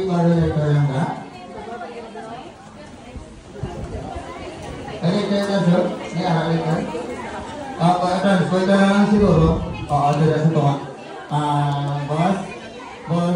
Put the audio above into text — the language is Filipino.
moderator lang ka? Editor na sir? May aralin ka? Transport na lang siguro. Oo, dito sa tunga. Boss? Boss?